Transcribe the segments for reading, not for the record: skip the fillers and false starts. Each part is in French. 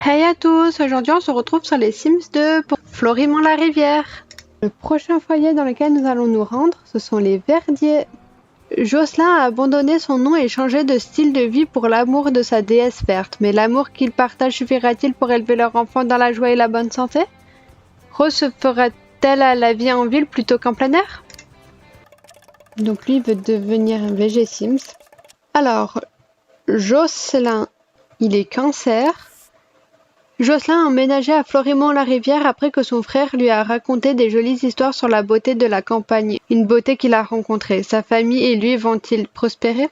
Hey à tous, aujourd'hui on se retrouve sur les Sims 2 pour Florimont-la-Rivière. Le prochain foyer dans lequel nous allons nous rendre, ce sont les Verdiers. Jocelyn a abandonné son nom et changé de style de vie pour l'amour de sa déesse verte, mais l'amour qu'ils partagent suffira-t-il pour élever leur enfant dans la joie et la bonne santé? Rose se fera-t-elle à la vie en ville plutôt qu'en plein air? Donc lui veut devenir un VG Sims. Alors, Jocelyn, il est cancer. Jocelyn a emménagé à Florimont-la-Rivière après que son frère lui a raconté des jolies histoires sur la beauté de la campagne, une beauté qu'il a rencontrée. Sa famille et lui vont-ils prospérer?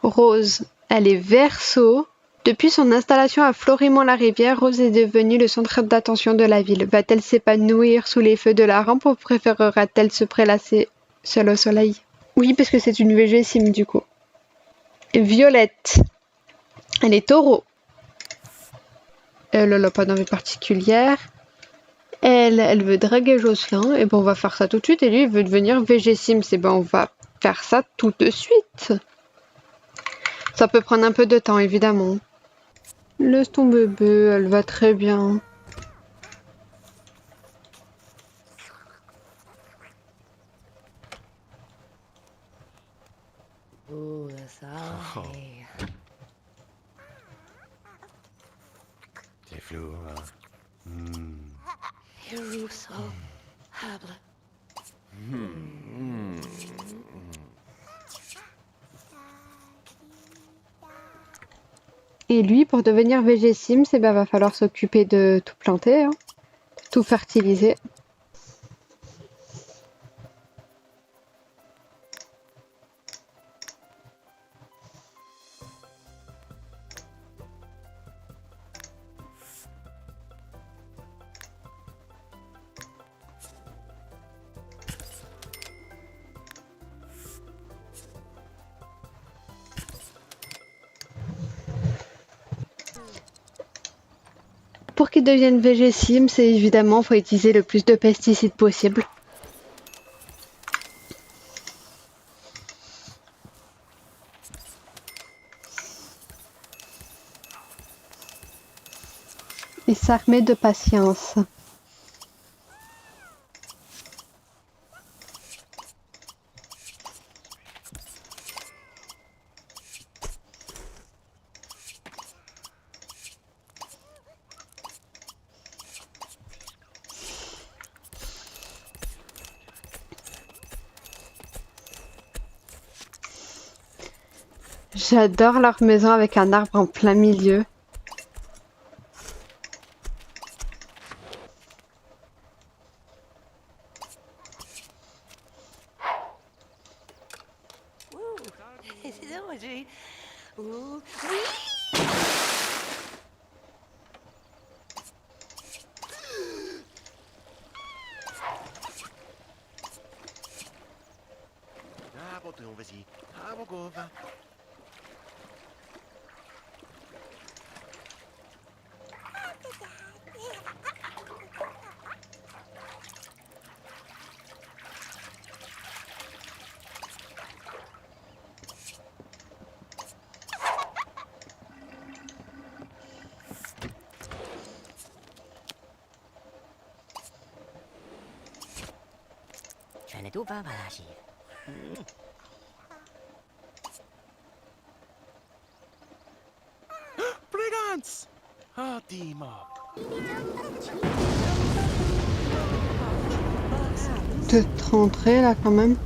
Rose, elle est Verseau. Depuis son installation à Florimont-la-Rivière, Rose est devenue le centre d'attention de la ville. Va-t-elle s'épanouir sous les feux de la rampe ou préférera-t-elle se prélasser seule au soleil? Oui, parce que c'est une VG Sim du coup. Violette, elle est Taureau. Elle n'a pas d'envie particulière. Elle veut draguer Jocelyn, et ben on va faire ça tout de suite. Et lui, il veut devenir VG Sims, et ben on va faire ça tout de suite. Ça peut prendre un peu de temps, évidemment. Laisse ton bébé, elle va très bien. Ooh, ça. Oh. T'es flou, hein? Hiruso Hable. Et lui, pour devenir VG Sims, eh ben va falloir s'occuper de tout planter, hein, tout fertiliser. Pour qu'il devienne VG Sims, évidemment, faut utiliser le plus de pesticides possible. Et s'armer de patience. J'adore leur maison avec un arbre en plein milieu. Ooh, Ah, bon, vas-y. Ah, bon, go, va. J'en ai tout pas mal à chier. Brigands! Ah, Dima. De rentrer là quand même.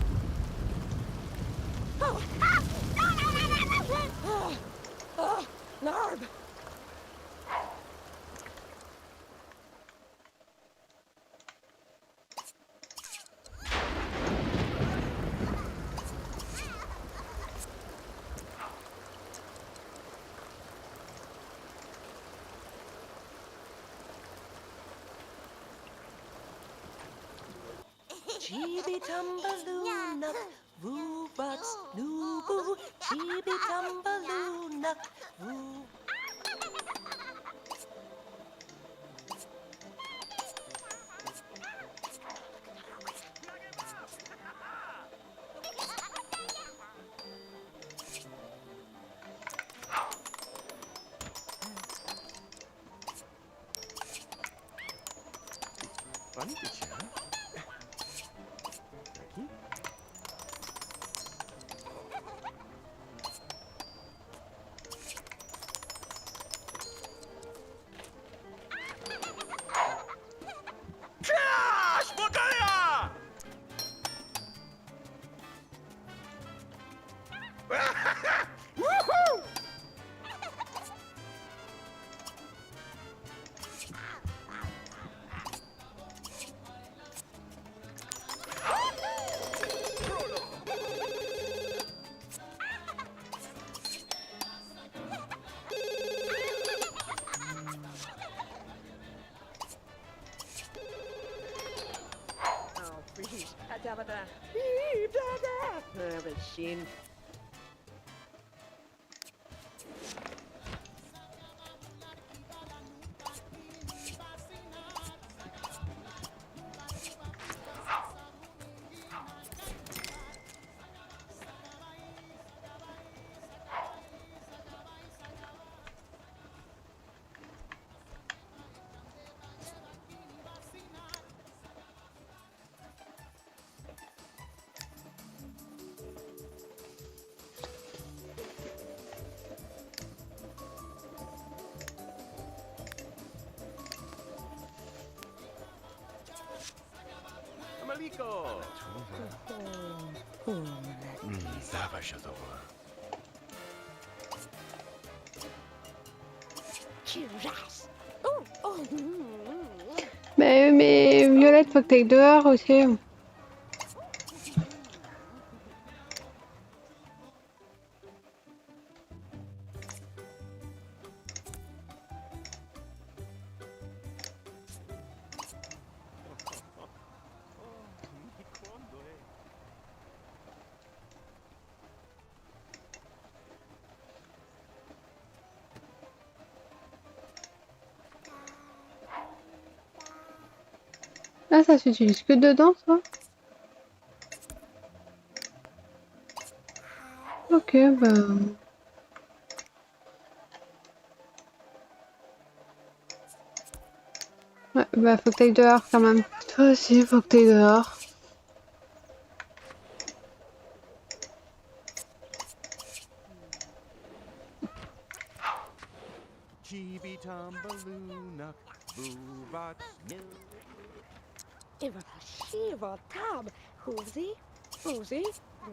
Narb! Chibi Tumbaluna, Woo Butts, Nubu, Chibi Tumbaluna, Woo. Funny picture, huh? Aquí. Crash! Bokaya! Woohoo! Oh, please. Adabada. Dada. Machine. Amaliko! Dawaj się to. Curasse. Oh, oh. Mais Violette, faut que t'ailles dehors aussi. Là, ça s'utilise que dedans, ça? Ok, ben... Ouais, bah faut que t'ailles dehors quand même. Toi aussi, faut que t'ailles dehors. Chibi Tumbaloonuck, Boobots, new. It was a shiver tab. Who'sy? Who'sy?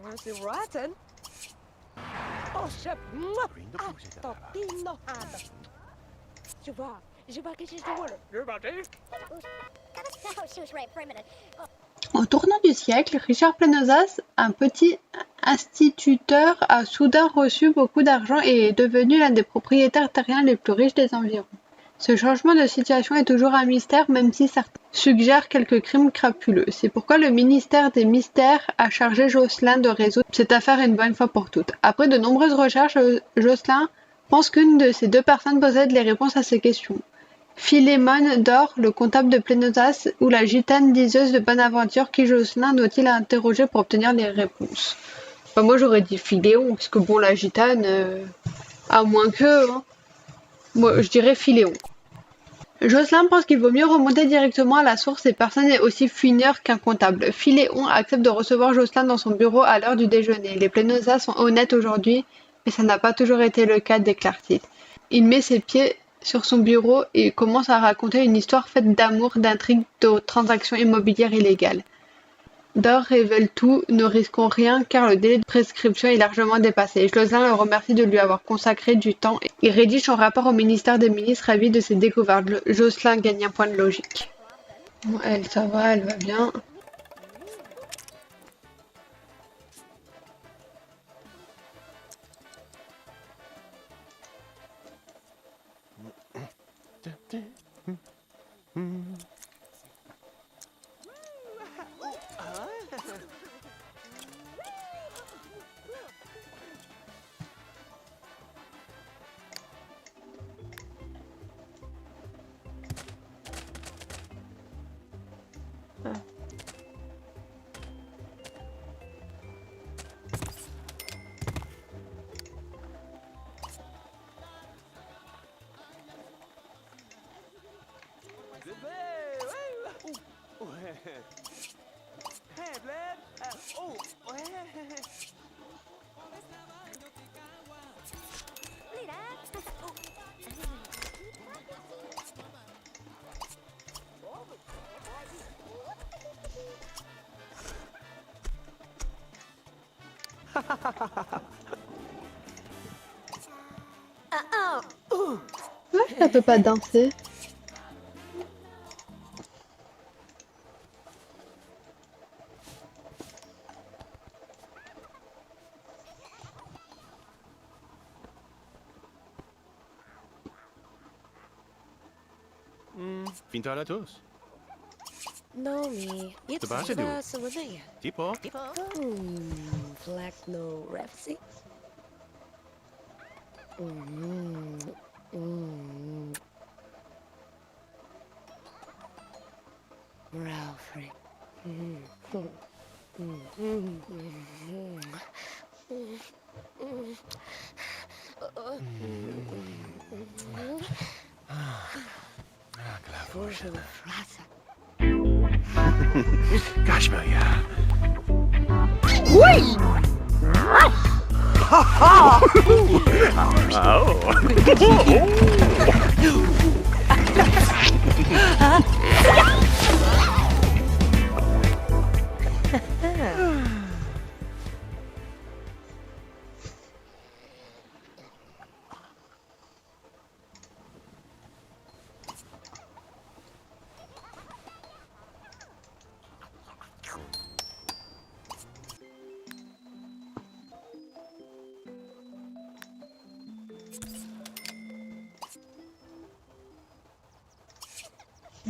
Was it rotten? Oh, shit. Bring the pussy to Top the in the hand. Je vois que je te vois. Je vois que Oh, she was right for a minute. Au tournant du siècle, Richard Plenosas, un petit instituteur, a soudain reçu beaucoup d'argent et est devenu l'un des propriétaires terriens les plus riches des environs. Ce changement de situation est toujours un mystère, même si certains suggèrent quelques crimes crapuleux. C'est pourquoi le ministère des Mystères a chargé Jocelyn de résoudre cette affaire une bonne fois pour toutes. Après de nombreuses recherches, Jocelyn pense qu'une de ces deux personnes possède les réponses à ces questions. Philémon d'Or, le comptable de Plenosas, ou la gitane diseuse de Bonaventure, qui Jocelyn doit-il interroger pour obtenir les réponses? Enfin, moi j'aurais dit Philéon, parce que bon, la gitane, à moins que... Hein. Moi, je dirais Philéon. Jocelyn pense qu'il vaut mieux remonter directement à la source et personne n'est aussi fouineur qu'un comptable. Philéon accepte de recevoir Jocelyn dans son bureau à l'heure du déjeuner. Les Plenosas sont honnêtes aujourd'hui, mais ça n'a pas toujours été le cas, déclare-t-il. Il met ses pieds sur son bureau et commence à raconter une histoire faite d'amour, d'intrigues, de transactions immobilières illégales. Dor révèle tout, ne risquons rien car le délai de prescription est largement dépassé. Jocelyn le remercie de lui avoir consacré du temps et rédige son rapport au ministère des Ministres ravi de ses découvertes. Jocelyn gagne un point de logique. Bon, elle, ça va, elle va bien. Hey, Bled. Oh, Mira. Ouais, elle peut pas danser. Finta la tous. No me. It's Sebastian do. Salonaya. Tipo. Black no Repsy. Ralphie. Forse la frase. Gosh, ja.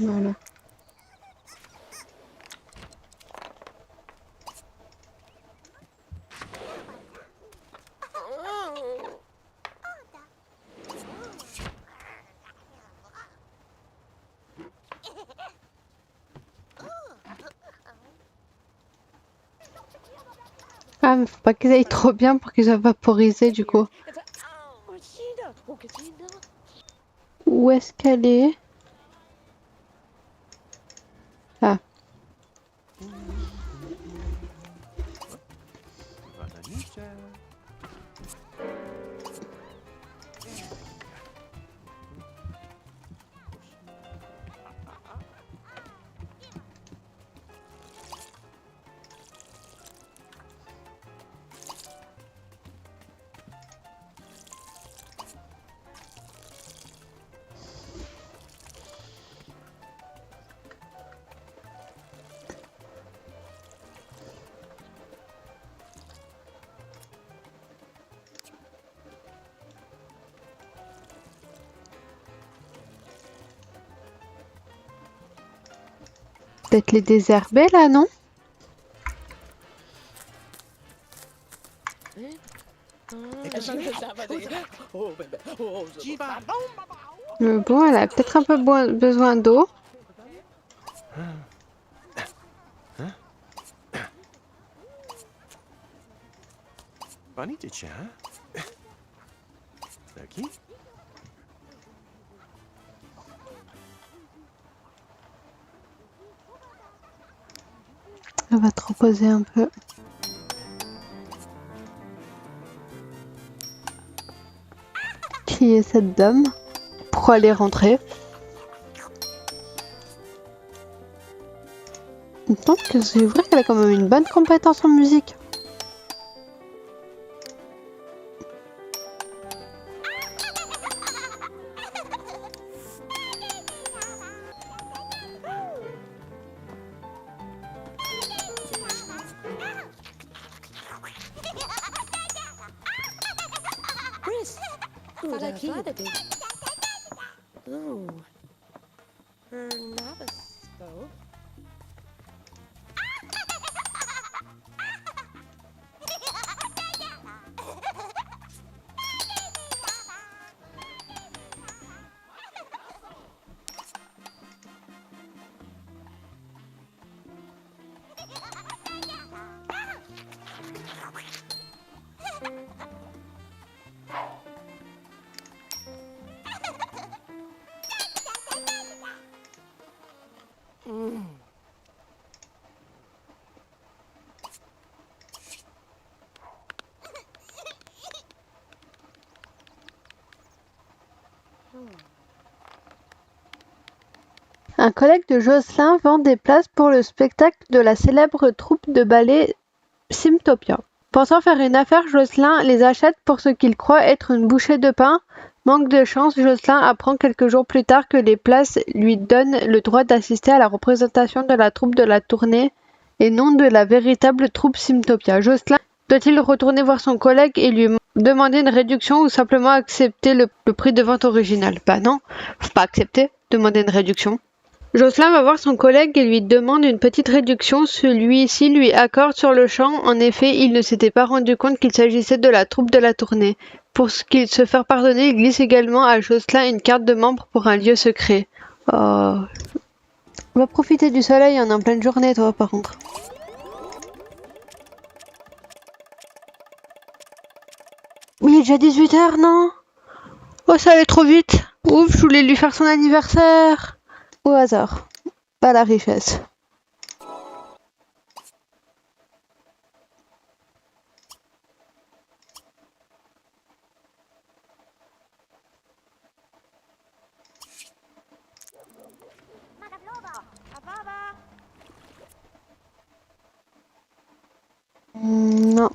Voilà. Ah, mais faut pas qu'ils aillent trop bien pour qu'ils soient vaporisés du coup. Où est-ce qu'elle est? Ah, peut-être les désherber là, non? Mais bon, elle a peut-être un peu besoin d'eau. Bonita, hein? Aqui? Elle va te reposer un peu. Qui est cette dame? Pourquoi elle est rentrée? Il me semble que c'est vrai qu'elle a quand même une bonne compétence en musique. Chris. Ooh, that father did. Ooh. Her Nabisco. Un collègue de Jocelyn vend des places pour le spectacle de la célèbre troupe de ballet Simtopia. Pensant faire une affaire, Jocelyn les achète pour ce qu'il croit être une bouchée de pain. Manque de chance, Jocelyn apprend quelques jours plus tard que les places lui donnent le droit d'assister à la représentation de la troupe de la tournée et non de la véritable troupe Simtopia. Jocelyn doit-il retourner voir son collègue et lui demander une réduction ou simplement accepter le prix de vente original? Bah non, faut pas accepter, demander une réduction. Jocelyn va voir son collègue et lui demande une petite réduction. Celui-ci lui accorde sur le champ. En effet, il ne s'était pas rendu compte qu'il s'agissait de la troupe de la tournée. Pour se faire pardonner, il glisse également à Jocelyn une carte de membre pour un lieu secret. Oh. On va profiter du soleil, on est en pleine journée, toi, par contre. Il est déjà 18 h, non? Oh, ça allait trop vite. Ouf, je voulais lui faire son anniversaire. Au hasard, pas la richesse. Non.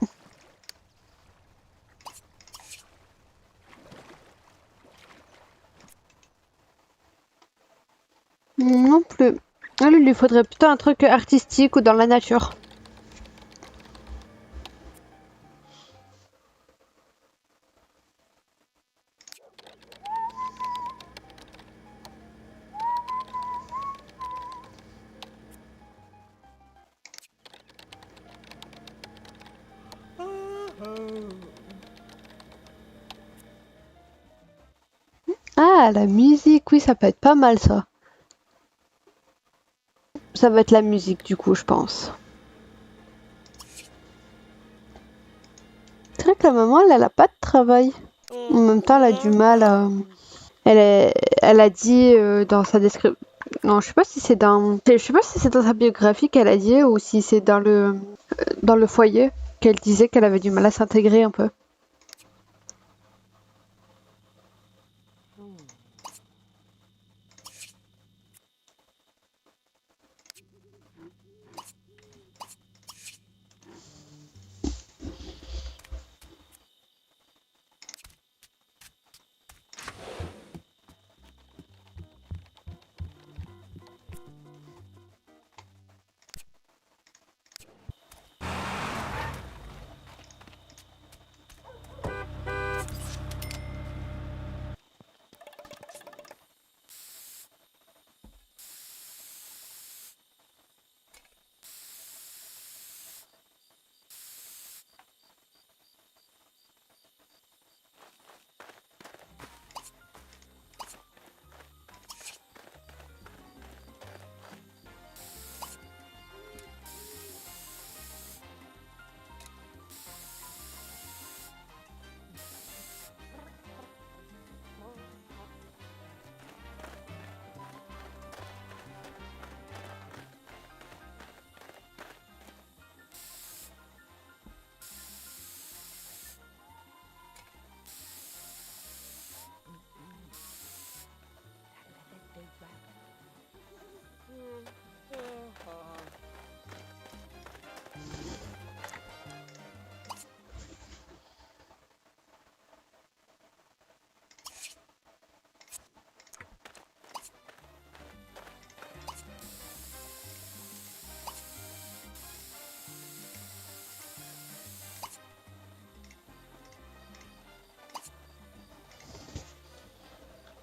Non plus. Ah, lui, il lui faudrait plutôt un truc artistique ou dans la nature. Ah, la musique, oui, ça peut être pas mal ça. Ça va être la musique du coup, je pense. C'est vrai que la maman, elle a pas de travail. En même temps, elle a du mal à... Elle a dit dans sa description... Non, je sais pas si c'est dans... Je sais pas si c'est dans sa biographie qu'elle a dit ou si c'est dans le foyer qu'elle disait qu'elle avait du mal à s'intégrer un peu.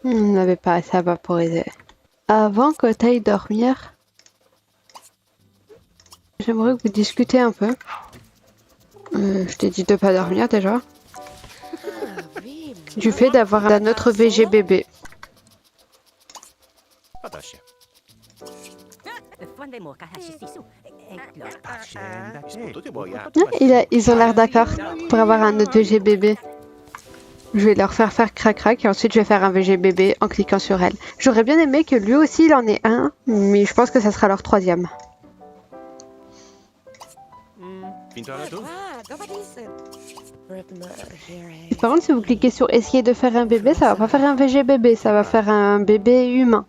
On n'avait pas assez à vaporiser. Avant que tu ailles dormir, j'aimerais que vous discutiez un peu. Je t'ai dit de pas dormir déjà. Du fait d'avoir un autre VG bébé. Ils ont l'air d'accord pour avoir un autre VG bébé. Je vais leur faire crac-crac et ensuite je vais faire un VG bébé en cliquant sur elle. J'aurais bien aimé que lui aussi il en ait un, mais je pense que ça sera leur troisième. Par contre, si vous cliquez sur essayer de faire un bébé, ça va pas faire un VG bébé, ça va faire un bébé humain.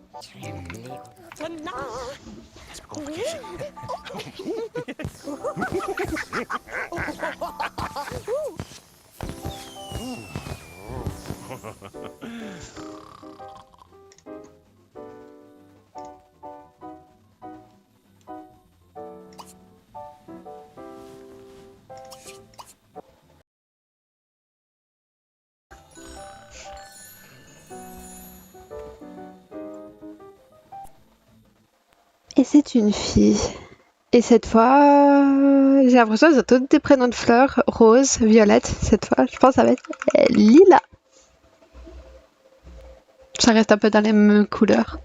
Et c'est une fille. Et cette fois, j'ai l'impression qu'ils ont tous des prénoms de fleurs. Rose, Violette. Cette fois, je pense que ça va être Lila. Ça reste un peu dans les mêmes couleurs.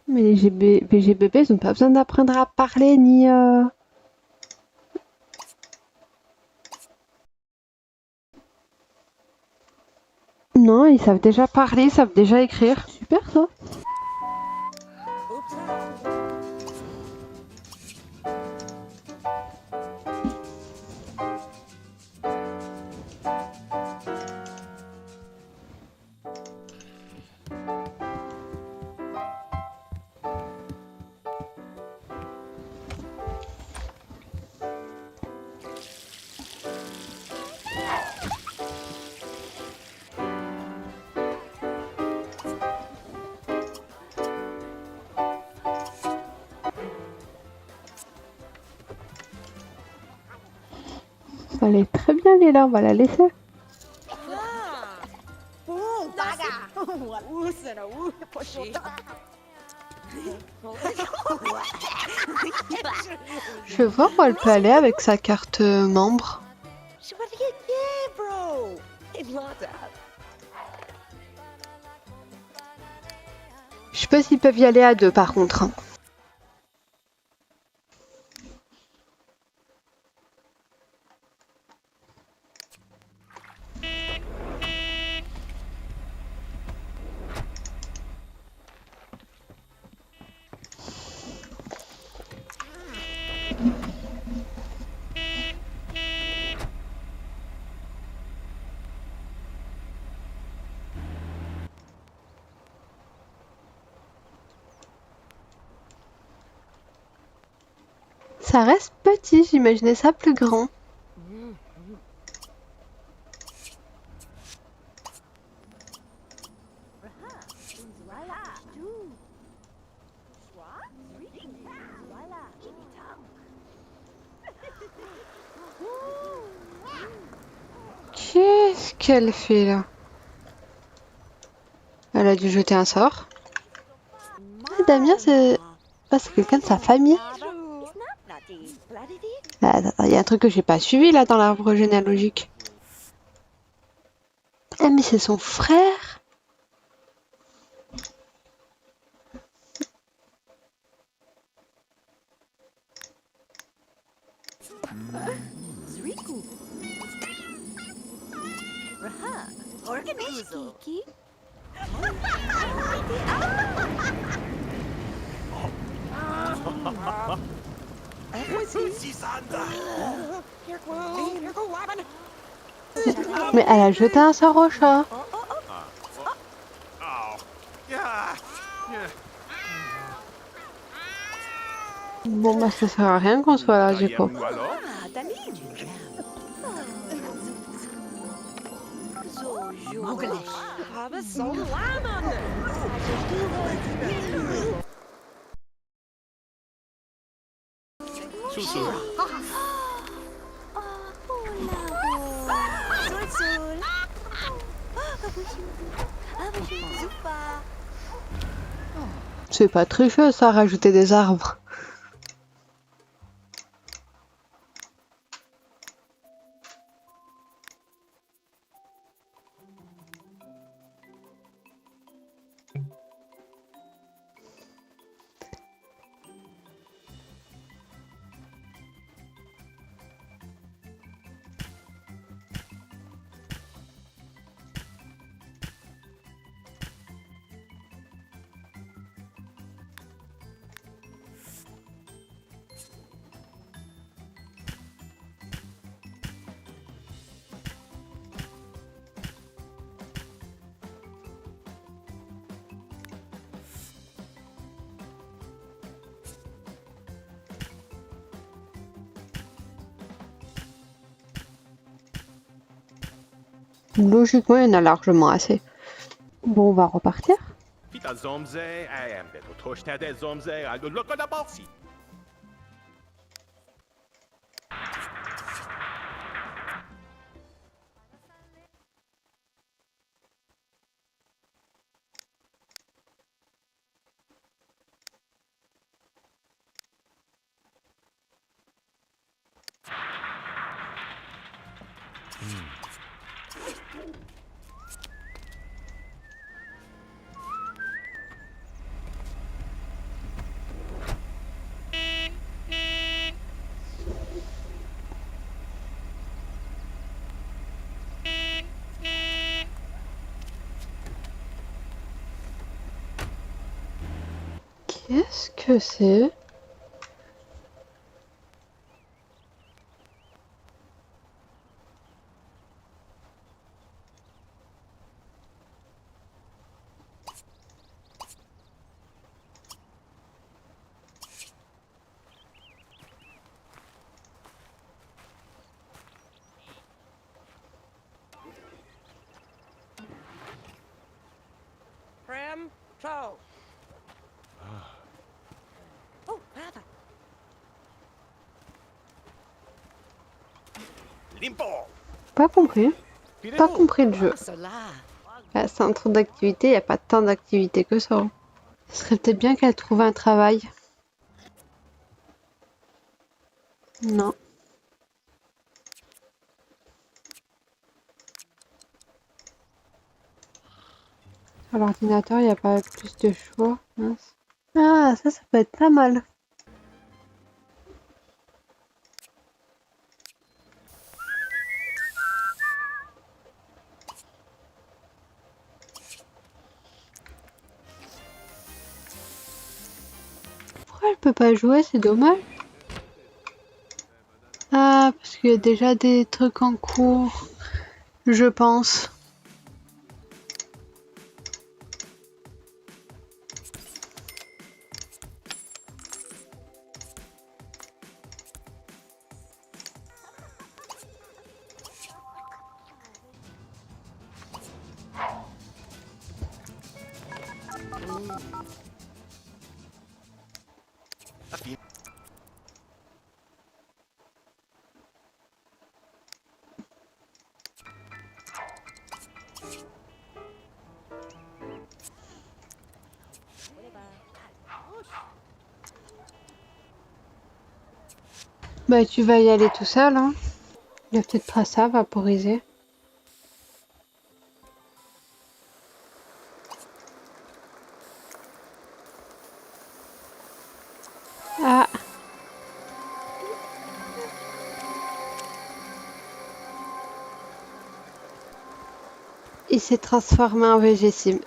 Mais les BGBB, ils n'ont pas besoin d'apprendre à parler ni. Non, ils savent déjà parler, ils savent déjà écrire. Super ça. Elle est très bien, Léla, on va la laisser. Je vais voir où elle peut aller avec sa carte membre. Je sais pas s'ils peuvent y aller à deux par contre. Ça reste petit, j'imaginais ça plus grand. Qu'est-ce qu'elle fait là? Elle a dû jeter un sort. Ah, Damien, c'est quelqu'un de sa famille. Ah, attends, il y a un truc que j'ai pas suivi là dans l'arbre généalogique. Ah mais c'est son frère. Mais elle a jeté un sort au chat. Bon bah ça sert à rien qu'on soit là du coup. C'est pas tricheux ça, rajouter des arbres. Logiquement, il y en a largement assez. Bon, on va repartir. Vita zomze, am de toshta de zomze, aldo loco da bolsi. Qu'est-ce que c'est? Prim, so. Oh, Papa. Limpo. Pas compris. Pas compris le jeu. So là. Bah, c'est un truc d'activité, il n'y a pas tant d'activités que ça. Ce serait peut-être bien qu'elle trouve un travail. Non. Sur l'ordinateur, il n'y a pas plus de choix. Mince. Ah, ça peut être pas mal. Pourquoi elle peut pas jouer? C'est dommage. Ah, parce qu'il y a déjà des trucs en cours, je pense. Affine. Bah, tu vas y aller tout seul, hein. Il y a peut-être pas ça, vaporiser. Ah. Il s'est transformé en VG-Sim.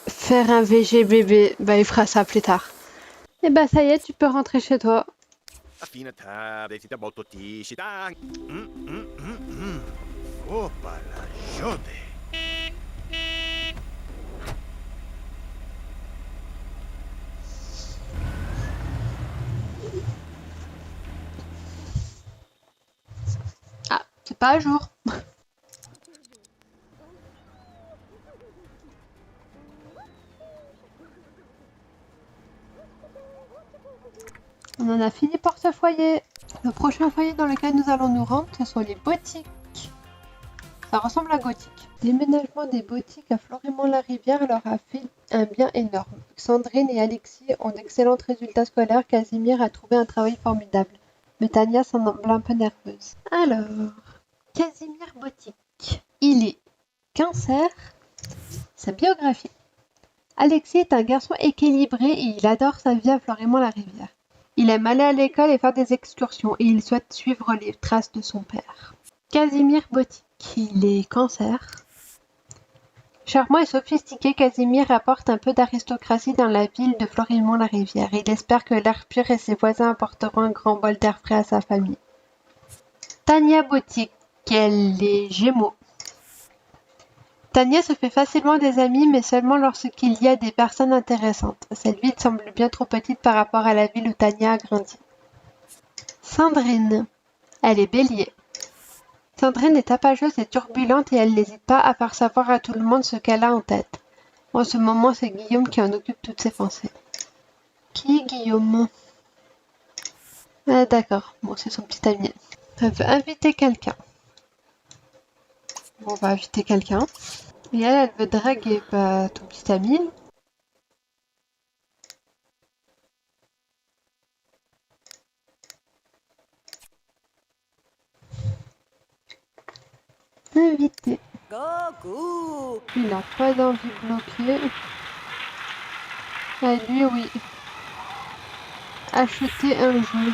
Faire un VG bébé, bah il fera ça plus tard. Et bah ça y est, tu peux rentrer chez toi. Affinità, desita molto tiscita. Oh, la jode. Ah, c'est pas à jour. On en a fini pour ce foyer. Le prochain foyer dans lequel nous allons nous rendre, ce sont les boutiques. Ça ressemble à Gothique. Déménagement des boutiques à Florimont-la-Rivière leur a fait un bien énorme. Sandrine et Alexis ont d'excellents résultats scolaires. Casimir a trouvé un travail formidable. Mais Tania semble un peu nerveuse. Alors, Casimir Boutique. Il est cancer. Sa biographie. Alexis est un garçon équilibré et il adore sa vie à Florimont-la-Rivière. Il aime aller à l'école et faire des excursions et il souhaite suivre les traces de son père. Casimir Boutique. Il est cancer. Charmant et sophistiqué, Casimir apporte un peu d'aristocratie dans la ville de Florimont-la-Rivière. Il espère que l'air pur et ses voisins apporteront un grand bol d'air frais à sa famille. Tania Boutique. Elle est Gémeaux. Tania se fait facilement des amis, mais seulement lorsqu'il y a des personnes intéressantes. Cette ville semble bien trop petite par rapport à la ville où Tania a grandi. Sandrine. Elle est bélier. Sandrine est tapageuse et turbulente et elle n'hésite pas à faire savoir à tout le monde ce qu'elle a en tête. En ce moment, c'est Guillaume qui en occupe toutes ses pensées. Qui est Guillaume? Ah d'accord, bon c'est son petit ami. Elle veut inviter quelqu'un. Bon, on va inviter quelqu'un. Et elle veut draguer ton petit ami. Invité. Goku! Il n'a pas d'envie bloquée. Ah, lui, oui. Acheter un jeu.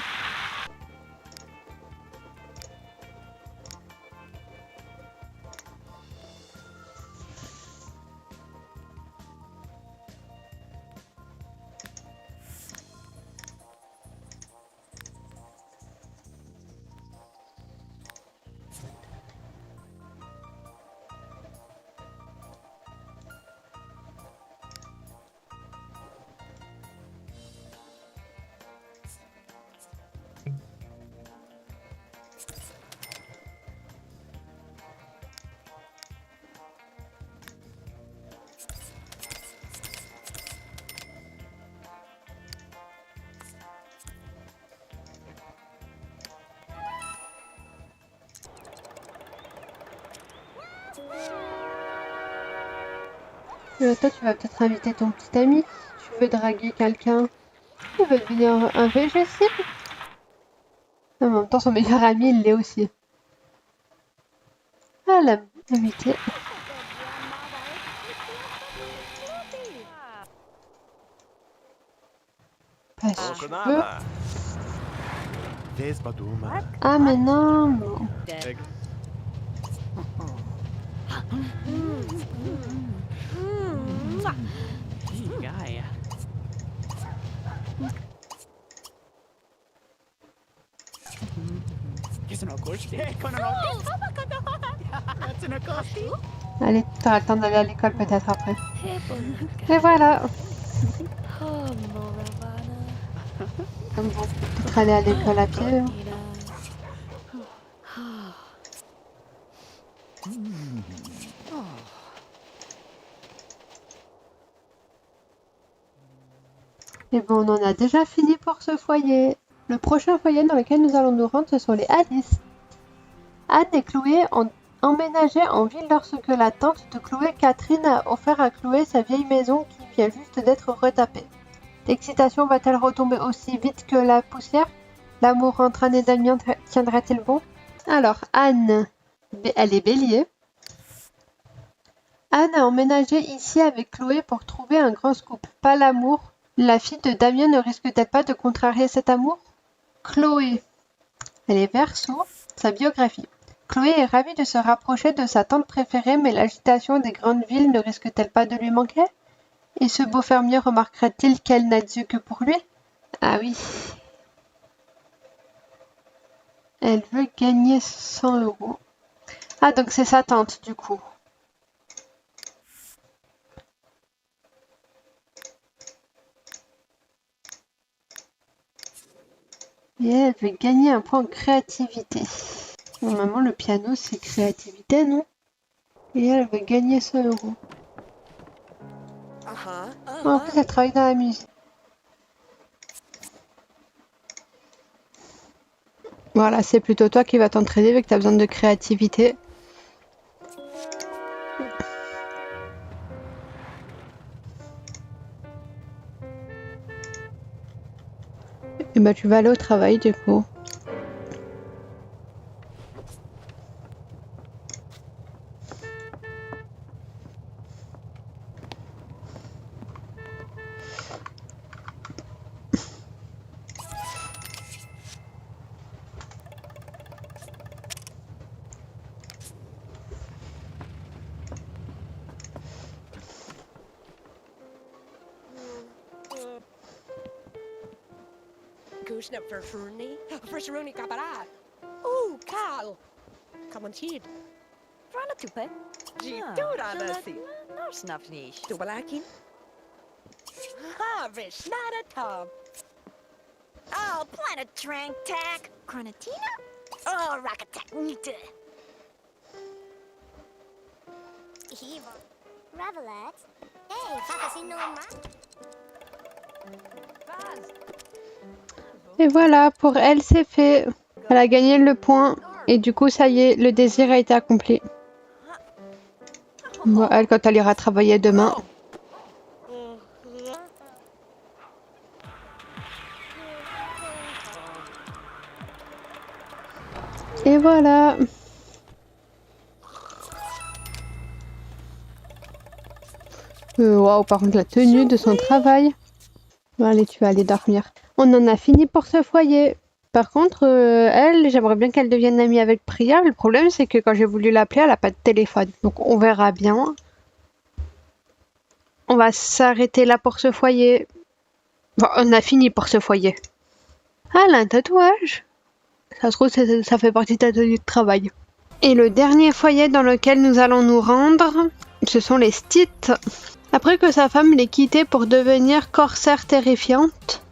Toi, tu vas peut-être inviter ton petit ami. Tu veux draguer quelqu'un. Il veut devenir un VG cible. En même temps, son meilleur ami, il l'est aussi. Ah, l'invité. Parce que tu veux. Ah, mais non, non. Guy. Allez, t'auras le temps d'aller à l'école peut-être après. Et voilà. Comme bon, peut-être aller à l'école à pied. Hein. Et bon, on en a déjà fini pour ce foyer. Le prochain foyer dans lequel nous allons nous rendre, ce sont les Alice. Anne et Chloé ont emménagé en ville lorsque la tante de Chloé, Catherine, a offert à Chloé sa vieille maison qui vient juste d'être retapée. L'excitation va-t-elle retomber aussi vite que la poussière? L'amour entre Anne et Damien tiendra-t-il bon? Alors, Anne, elle est bélier. Anne a emménagé ici avec Chloé pour trouver un grand scoop, pas l'amour. La fille de Damien ne risque-t-elle pas de contrarier cet amour? Chloé, elle est Verseau, sa biographie. Chloé est ravie de se rapprocher de sa tante préférée, mais l'agitation des grandes villes ne risque-t-elle pas de lui manquer? Et ce beau fermier remarquera-t-il qu'elle n'a d'yeux que pour lui? Ah oui. Elle veut gagner 100 €. Ah, donc c'est sa tante, du coup. Et elle veut gagner un point en créativité. Normalement, le piano, c'est créativité, non? Et elle veut gagner 100 €. En plus, elle travaille dans la musique. Voilà, c'est plutôt toi qui vas t'entraîner vu que tu as besoin de créativité. Et bah tu vas aller au travail du coup. Goosenap for Fernie. For Saruni Kaparat. Oh, Carl. Come on, Chid. Rana tupe. Jitura nasi. No snap nicht. Tubalakin. Ha, vish, not a tub. Oh, Planet Trank Tack. Granatina? Oh, Rockatack. Ravelet. Hey, Papa, see no ma. Et voilà, pour elle, c'est fait. Elle a gagné le point. Et du coup, ça y est, le désir a été accompli. Bon, elle, quand elle ira travailler demain. Et voilà. Waouh, par contre, la tenue de son travail. Bon, allez, tu vas aller dormir. On en a fini pour ce foyer. Par contre, elle, j'aimerais bien qu'elle devienne amie avec Priya. Le problème, c'est que quand j'ai voulu l'appeler, elle n'a pas de téléphone. Donc, on verra bien. On va s'arrêter là pour ce foyer. Bon, on a fini pour ce foyer. Ah, elle a un tatouage. Ça se trouve, ça fait partie de ta tenue de travail. Et le dernier foyer dans lequel nous allons nous rendre, ce sont les Stites. Après que sa femme l'ait quitté pour devenir corsaire terrifiante,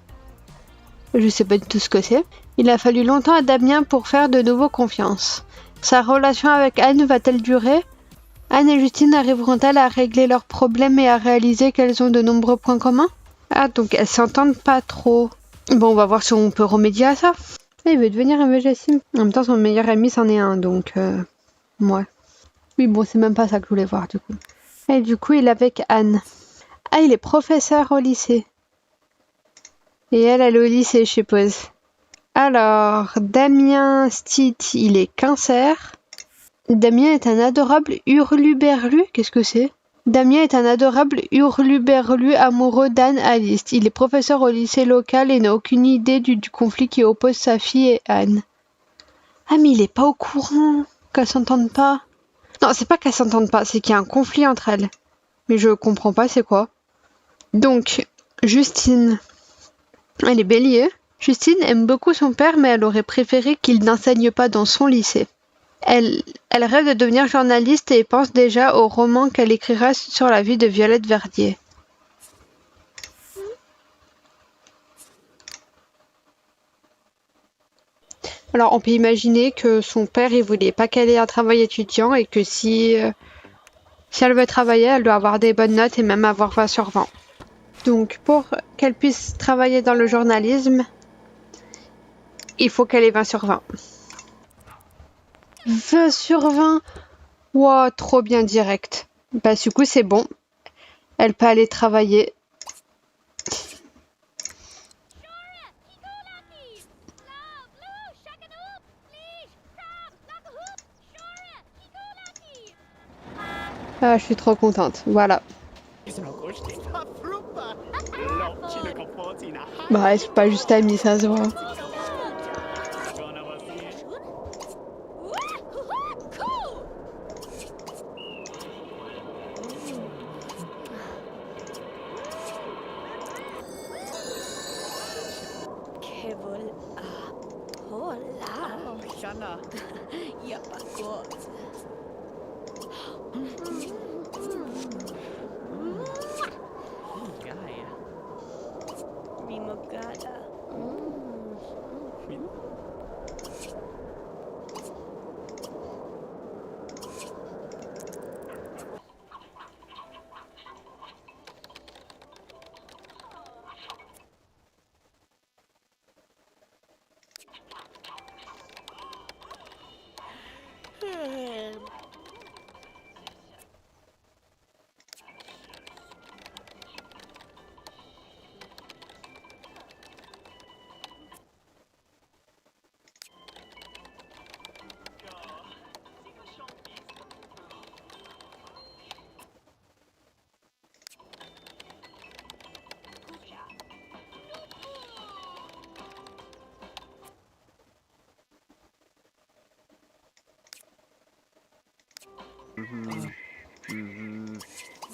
je sais pas du tout ce que c'est, il a fallu longtemps à Damien pour faire de nouveau confiance. Sa relation avec Anne va-t-elle durer? Anne et Justine arriveront-elles à régler leurs problèmes et à réaliser qu'elles ont de nombreux points communs? Ah, donc elles s'entendent pas trop. Bon, on va voir si on peut remédier à ça. Il veut devenir un Végésim. En même temps, son meilleur ami, c'en est un, donc... ouais. Oui, bon, c'est même pas ça que je voulais voir, du coup. Et du coup, il est avec Anne. Ah, il est professeur au lycée. Et elle est au lycée, je suppose. Alors, Damien Stite, il est Cancer. Damien est un adorable hurluberlu. Qu'est-ce que c'est? Damien est un adorable hurluberlu amoureux d'Anne Alice. Il est professeur au lycée local et n'a aucune idée du conflit qui oppose sa fille et Anne. Ah, mais il est pas au courant qu'elles s'entendent pas. Non, c'est pas qu'elles s'entendent pas, c'est qu'il y a un conflit entre elles. Mais je comprends pas c'est quoi. Donc, Justine, elle est bélier. Justine aime beaucoup son père, mais elle aurait préféré qu'il n'enseigne pas dans son lycée. Elle rêve de devenir journaliste et pense déjà au roman qu'elle écrira sur la vie de Violette Verdier. Alors, on peut imaginer que son père, il voulait pas qu'elle ait un travail étudiant et que si elle veut travailler, elle doit avoir des bonnes notes et même avoir 20 sur 20. Donc, pour qu'elle puisse travailler dans le journalisme, il faut qu'elle ait 20 sur 20. 20 sur 20. Wow, trop bien direct. Bah, du coup, c'est bon. Elle peut aller travailler. Ah, je suis trop contente. Voilà. Bah, c'est pas juste amis, ça se voit.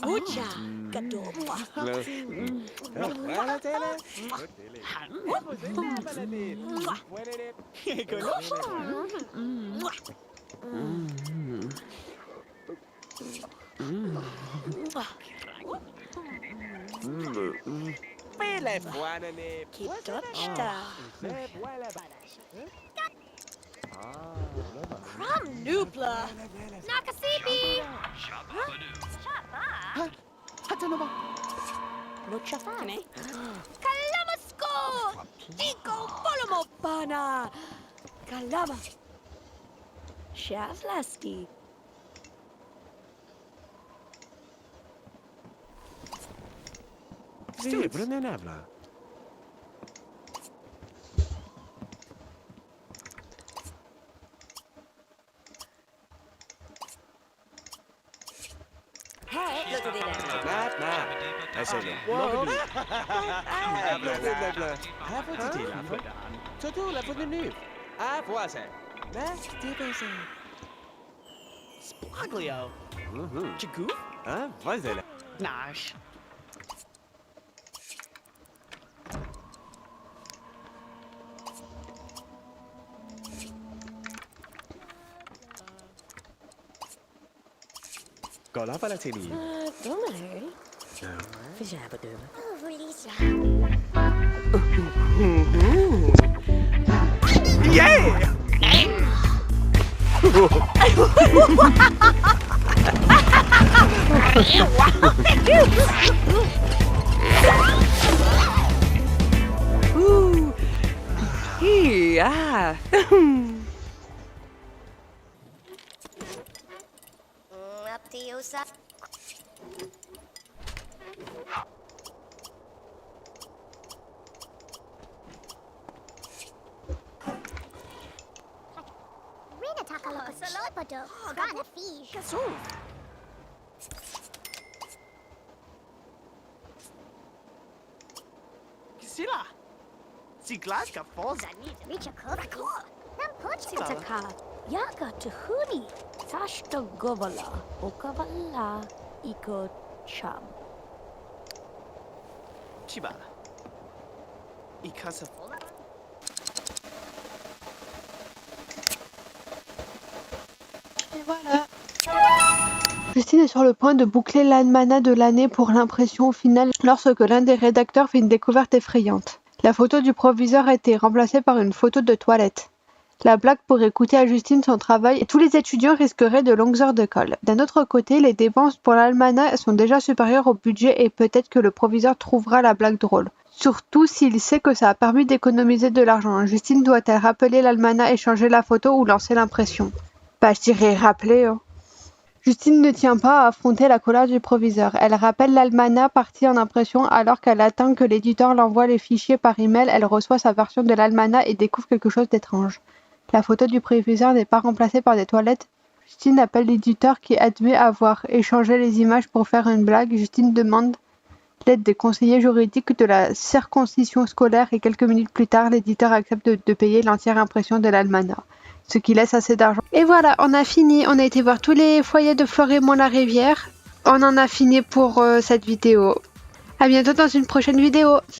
Mucha gadoma. Crum Nubla. Nakasibi. Muchafane. Kalamasko. Dico Polomopana. Kalama. Shavlaski. Nevla. Hey, look at it. I say Spaglio. Jagoo? Vas elle. Nash. Gola Valatini. Domino. Fijabadoo. Oh, Felicia. Yeah! Ooh. Yeah. Up to you, sir. Rena Takaloka Salopado. Gana fish. Sila. Si Glasgow falls. Reach a cook. Nam poach Taka. Yaga Tuhuni. Sashta Govala. Okavala. Iko Cham. Chiba. Ikasa. Et voilà. Justine est sur le point de boucler l'almanach de l'année pour l'impression finale lorsque l'un des rédacteurs fait une découverte effrayante. La photo du proviseur a été remplacée par une photo de toilette. La blague pourrait coûter à Justine son travail et tous les étudiants risqueraient de longues heures de colle. D'un autre côté, les dépenses pour l'almanach sont déjà supérieures au budget et peut-être que le proviseur trouvera la blague drôle. Surtout s'il sait que ça a permis d'économiser de l'argent. Justine doit-elle rappeler l'almanach et changer la photo ou lancer l'impression? Bah, je dirais rappeler. Justine ne tient pas à affronter la colère du proviseur. Elle rappelle l'almanach parti en impression alors qu'elle attend que l'éditeur l'envoie les fichiers par email. Elle reçoit sa version de l'almanach et découvre quelque chose d'étrange. La photo du proviseur n'est pas remplacée par des toilettes. Justine appelle l'éditeur qui admet avoir échangé les images pour faire une blague. Justine demande l'aide des conseillers juridiques de la circoncision scolaire et quelques minutes plus tard, l'éditeur accepte de payer l'entière impression de l'almanach, ce qui laisse assez d'argent. Et voilà, on a fini. On a été voir tous les foyers de Florimont-la-Rivière. On en a fini pour cette vidéo. À bientôt dans une prochaine vidéo.